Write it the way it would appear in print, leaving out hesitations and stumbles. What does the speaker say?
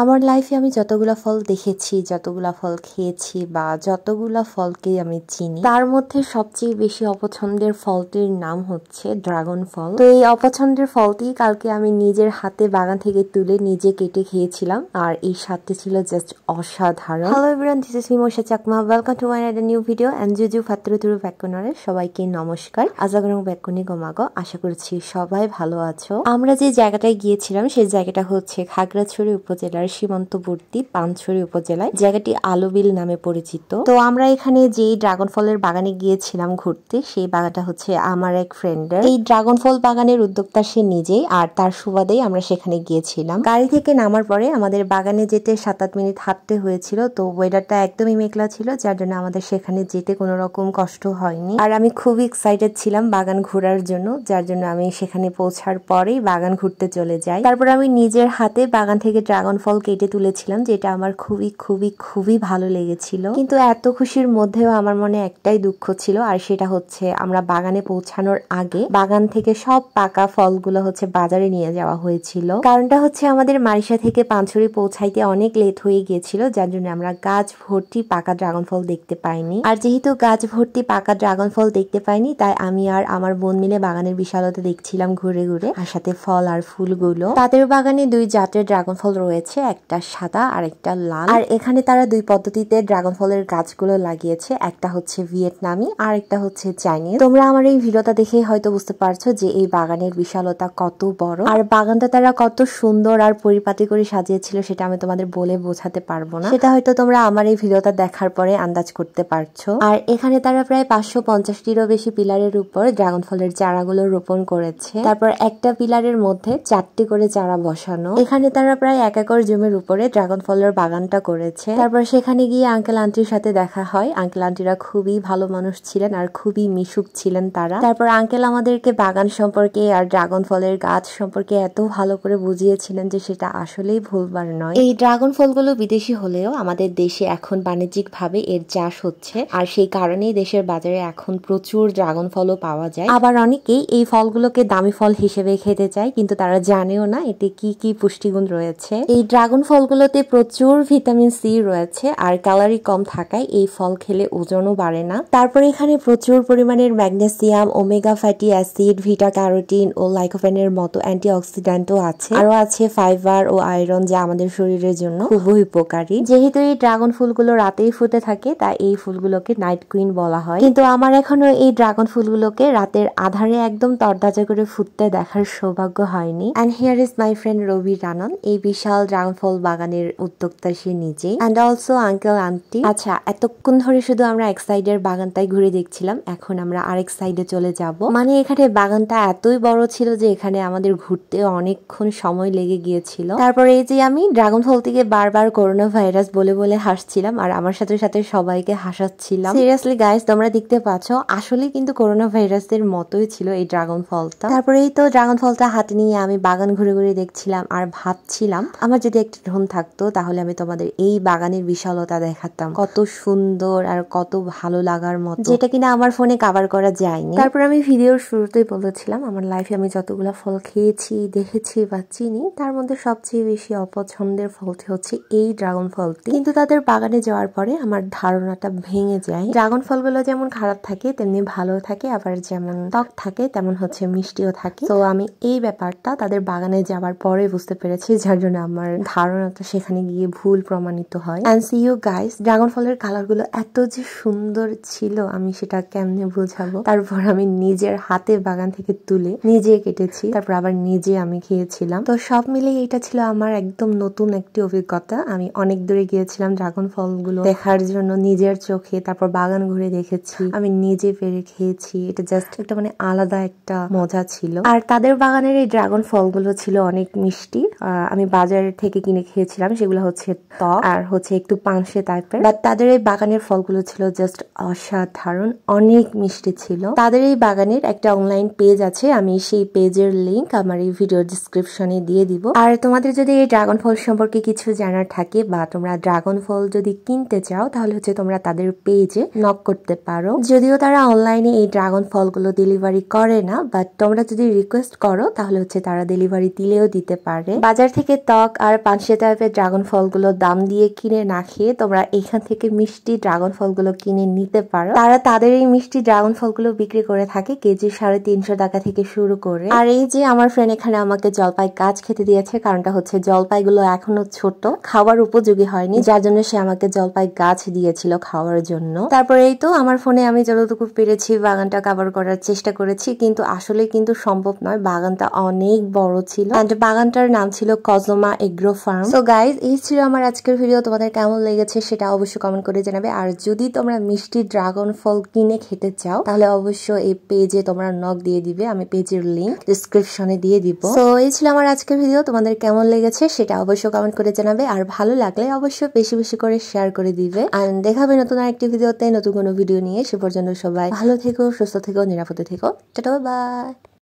আমার লাইফে আমি যতগুলা ফল দেখেছি, যতগুলা ফল খেয়েছি বা যতগুলা ফলকে আমি চিনি, তার মধ্যে সবচেয়ে বেশি অপছন্দের ফলটির নাম হচ্ছে ড্রাগন ফল। তো এই অপছন্দের ফলটি কালকে আমি নিজের হাতে বাগান থেকে তুলে নিজে কেটে খেয়েছিলাম, আর এই স্বাদটি ছিল জাস্ট অসাধারণ। Hello everyone, this is me Mousa Chakma. Welcome to my another new video and জুজু ফাত্রুতুরু ব্যাককনরে সবাইকে নমস্কার। আজাগরং ব্যাককনি গোমাগো, আশা করছি সবাই ভালো আছো। আমরা যে জায়গাটায় গিয়েছিলাম সেই জায়গাটা হচ্ছে খাগড়াছড়ি উপজেলার সীমান্তবর্তী পানছড়ি উপজেলায়। জায়গাটি আলুবিল নামে পরিচিত। তো আমরা এখানে যে ড্রাগন ফলের বাগানে গিয়েছিলাম ঘুরতে, সেই বাগানটা হচ্ছে আমার এক ফ্রেন্ডের। এই ড্রাগন ফল বাগানের উদ্যোক্তা সে নিজেই, আর তার সুবাদেই আমরা সেখানে গিয়েছিলাম। গাড়ি থেকে নামার পরে আমাদের বাগানে যেতে 7-8 মিনিট হাঁটতে হয়েছিল। তো ওয়েদারটা একদমই মেঘলা ছিল, যার জন্য আমাদের সেখানে যেতে কোনো রকম কষ্ট হয়নি। আর আমি খুবই এক্সাইটেড ছিলাম বাগান ঘোরার জন্য, যার জন্য আমি সেখানে পৌঁছার পরেই বাগান ঘুরতে চলে যাই। তারপর আমি নিজের হাতে বাগান থেকে ড্রাগন ফল কেটে তুলেছিলাম, যেটা আমার খুবই খুবই খুবই ভালো লেগেছিল। কিন্তু এত খুশির মধ্যেও আমার মনে একটাই দুঃখ ছিল, আর সেটা হচ্ছে আমরা বাগানে পৌঁছানোর আগে বাগান থেকে সব পাকা ফলগুলো হচ্ছে বাজারে নিয়ে যাওয়া হয়েছিল। কারণটা হচ্ছে আমাদের মারিশা থেকে পানছড়ি পৌঁছাইতে অনেক লেট হয়ে গিয়েছিল, যার জন্য আমরা গাছ ভর্তি পাকা ড্রাগন ফল দেখতে পাইনি। আর যেহেতু গাছ ভর্তি পাকা ড্রাগন ফল দেখতে পাইনি, তাই আমি আর আমার বোন মিলে বাগানের বিশালতা দেখছিলাম ঘুরে ঘুরে, আর সাথে ফল আর ফুলগুলো। তাদের বাগানে 2 জাতের ড্রাগন ফল রয়েছে, একটা সাদা আর একটা লাল। আর এখানে তারা 2 পদ্ধতিতে ড্রাগন ফলের গাছগুলো লাগিয়েছে, একটা হচ্ছে ভিয়েতনামি আর একটা হচ্ছে চাইনিজ। তোমরা আমার এই ভিডিওটা দেখে হয়তো বুঝতে পারছো যে এই বাগানের বিশালতা কত বড়, আর বাগানটা তারা কত সুন্দর আর পরিপাটি করে সাজিয়েছিল সেটা আমি তোমাদের বলে বোঝাতে পারবো না। সেটা হয়তো তোমরা আমার এই ভিডিওটা দেখার পরে আন্দাজ করতে পারছো। আর এখানে তারা প্রায় 550টিরও বেশি পিলারের উপর ড্রাগন ফলের চারাগুলো রোপণ করেছে। তারপর একটা পিলারের মধ্যে 4টি করে চারা বসানো। এখানে তারা প্রায় 1 একর জমির উপরে ড্রাগন ফলের বাগানটা করেছে। তারপর সেখানে গিয়ে আঙ্কেল আন্টির সাথে দেখা হয়। আঙ্কেল আন্টিরা খুবই ভালো মানুষ ছিলেন আর খুবই মিশুক ছিলেন তারা। তারপর আঙ্কেল আমাদেরকে বাগান সম্পর্কে আর ড্রাগন ফলের গাছ সম্পর্কে এত ভালো করে বুঝিয়েছিলেন যে সেটা আসলেই ভুলবার নয়। এই ড্রাগন ফলগুলো বিদেশি হলেও আমাদের দেশে এখন বাণিজ্যিক ভাবে এর চাষ হচ্ছে, আর সেই কারণেই দেশের বাজারে এখন প্রচুর ড্রাগন ফলও পাওয়া যায়। আবার অনেকেই এই ফলগুলোকে দামি ফল হিসেবে খেতে চায়, কিন্তু তারা জানেও না এতে কি কি পুষ্টিগুণ রয়েছে। এই ড্রাগন ফলগুলোতে প্রচুর ভিটামিন সি রয়েছে, আর ক্যালোরি কম থাকায় এই ফল খেলে ওজনও বাড়ে না। তারপর এখানে প্রচুর পরিমাণের ম্যাগনেসিয়াম, ওমেগা ফ্যাটি অ্যাসিড, ভিটা ক্যারোটিন ও লাইকোপেনের মতো অ্যান্টিঅক্সিডেন্টও আছে। আরো আছে ফাইবার ও আয়রন, যা আমাদের শরীরের জন্য খুবই উপকারী। যেহেতু এই ড্রাগন ফুলগুলো রাতেই ফুটে থাকে, তাই এই ফুলগুলোকে নাইট কুইন বলা হয়। কিন্তু আমার এখনো এই ড্রাগন ফুলগুলোকে রাতের আধারে একদম তরতাজা করে ফুটতে দেখার সৌভাগ্য হয়নি। And here is my friend Rabi রানন, এই বিশাল ড্রাগন ফল বাগানের উদ্যোক্তা সে নিজেই, এন্ড অলসো আঙ্কেল আন্টি। আচ্ছা, এতক্ষণ ধরে শুধু আমরা এক সাইডের বাগানটাই ঘুরে দেখছিলাম, এখন আমরা আরেক সাইডে চলে যাব। মানে এখানে বাগানটা এতই বড় ছিল যে এখানে আমাদের ঘুরতে অনেকক্ষণ সময় লেগে গিয়েছিল। তারপরে এই যে আমি ড্রাগন ফল থেকে বারবার করোনা ভাইরাস বলে বলে হাসছিলাম, আর আমার সাথে সাথে সবাইকে হাসাচ্ছিলাম। সিরিয়াসলি গাইস, তোমরা দেখতে পাচ্ছ আসলে কিন্তু করোনা ভাইরাসের মতোই ছিল এই ড্রাগন ফলটা। তারপরে এই তো ড্রাগন ফলটা হাতে নিয়ে আমি বাগান ঘুরে ঘুরে দেখছিলাম আর ভাবছিলাম আমার যদি একটা ড্রোন থাকতো তাহলে আমি তোমাদের এই বাগানের বিশালতা দেখাতাম, কত সুন্দর আর কত ভালো লাগার মতো, যেটা কিনা আমার ফোনে কভার করা যায়নি। তারপর আমি ভিডিওর শুরুতেই বলেছিলাম আমার লাইফে আমি যতগুলা ফল খেয়েছি, দেখেছি বা চিনি, তার মধ্যে সবচেয়ে বেশি অপছন্দের ফলটি হচ্ছে এই ড্রাগন ফলটি। কিন্তু তাদের বাগানে যাওয়ার পরে আমার ধারণাটা ভেঙে যায়। ড্রাগন ফলগুলো যেমন খারাপ থাকে তেমনি ভালো থাকে, আবার যেমন টক থাকে তেমন হচ্ছে মিষ্টিও থাকে। তো আমি এই ব্যাপারটা তাদের বাগানে যাওয়ার পরে বুঝতে পেরেছি, যার জন্য আমার ধারণাটা সেখানে গিয়ে ভুল প্রমাণিত হয়। And see you guys, dragon ফলের কালার গুলো এত যে সুন্দর ছিল আমি সেটা কেমনে বোঝাবো। তারপর আমি নিজের হাতে বাগান থেকে তুলে নিজে কেটেছি, তারপর আবার নিজে আমি খেয়েছিলাম। তো সব মিলে এটা ছিল আমার একদম নতুন একটি অভিজ্ঞতা। আমি অনেক দূরে গিয়েছিলাম ড্রাগন ফলগুলো দেখার জন্য নিজের চোখে, তারপর বাগান ঘুরে দেখেছি, আমি নিজে পেরে খেয়েছি। এটা জাস্ট একটা মানে আলাদা একটা মজা ছিল। আর তাদের বাগানের এই ড্রাগন ফলগুলো ছিল অনেক মিষ্টি। আমি বাজার থেকে কিনে খেয়েছিলাম, সেগুলো হচ্ছে টক আর হচ্ছে একটু পানসে টাইপের, বাট তাদের এই বাগানের ফলগুলো ছিল জাস্ট অসাধারণ, অনেক মিষ্টি ছিল। তাদের এই বাগানের একটা অনলাইন পেজ আছে, আমি সেই পেজের লিংক আমার এই ভিডিও ডিসক্রিপশনে দিয়ে দিব। আর তোমাদের যদি এই ড্রাগন ফল সম্পর্কে কিছু জানার থাকে বা তোমরা ড্রাগন ফল যদি কিনতে চাও, তাহলে হচ্ছে তোমরা তাদের পেজে নক করতে পারো। যদিও তারা অনলাইনে এই ড্রাগন ফলগুলো ডেলিভারি করে না, বাট তোমরা যদি রিকোয়েস্ট করো তাহলে হচ্ছে তারা ডেলিভারি দিলেও দিতে পারে। বাজার থেকে টক আর পানসে টাইপের ড্রাগন ফলগুলোর দাম দিয়ে কিনে না খেয়ে তোমরা এখান থেকে মিষ্টি ড্রাগন ফলগুলো কিনে নিতে পারো। তারা তাদের এই মিষ্টি ড্রাগন ফলগুলো বিক্রি করে থাকে কেজি 350 টাকা থেকে শুরু করে। আর এই যে আমার ফ্রেন্ড এখানে আমাকে জলপাই গাছ খেতে দিয়েছে, কারণটা হচ্ছে জলপাইগুলো এখনো ছোট, খাওয়ার উপযোগী হয়নি, যার জন্য সে আমাকে জলপাই গাছ দিয়েছিল খাওয়ার জন্য। তারপরে এই তো আমার ফোনে আমি যতটুকু পেরেছি বাগানটা কভার করার চেষ্টা করেছি, কিন্তু আসলে কিন্তু সম্ভব নয়, বাগানটা অনেক বড় ছিল। বাগানটার নাম ছিল কজমা এগ্রো ফার্ম। সো গাইজ, এই ছিল আমার আজকের ভিডিও। তোমাদের কেমন লেগেছে সেটা অবশ্যই কমেন্ট করে জানাবে। আর যদি তোমরা মিষ্টি ড্রাগন ফল কিনে খেতে চাও তাহলে অবশ্যই এই পেজে তোমরা নক দিয়ে দিবে, আমি পেজের লিংক ডিসক্রিপশনে দিয়ে দিব। সো এই ছিল আমার আজকের ভিডিও। তোমাদের কেমন লেগেছে সেটা অবশ্যই কমেন্ট করে জানাবে। আর ভালো লাগলে অবশ্যই বেশি বেশি করে শেয়ার করে দিবে। আর দেখাবে নতুন আরেকটি ভিডিওতে, নতুন কোনো ভিডিও নিয়ে। সে পর্যন্ত সবাই ভালো থেকো, সুস্থ থেকো, নিরাপদে থেকো। Tata, by.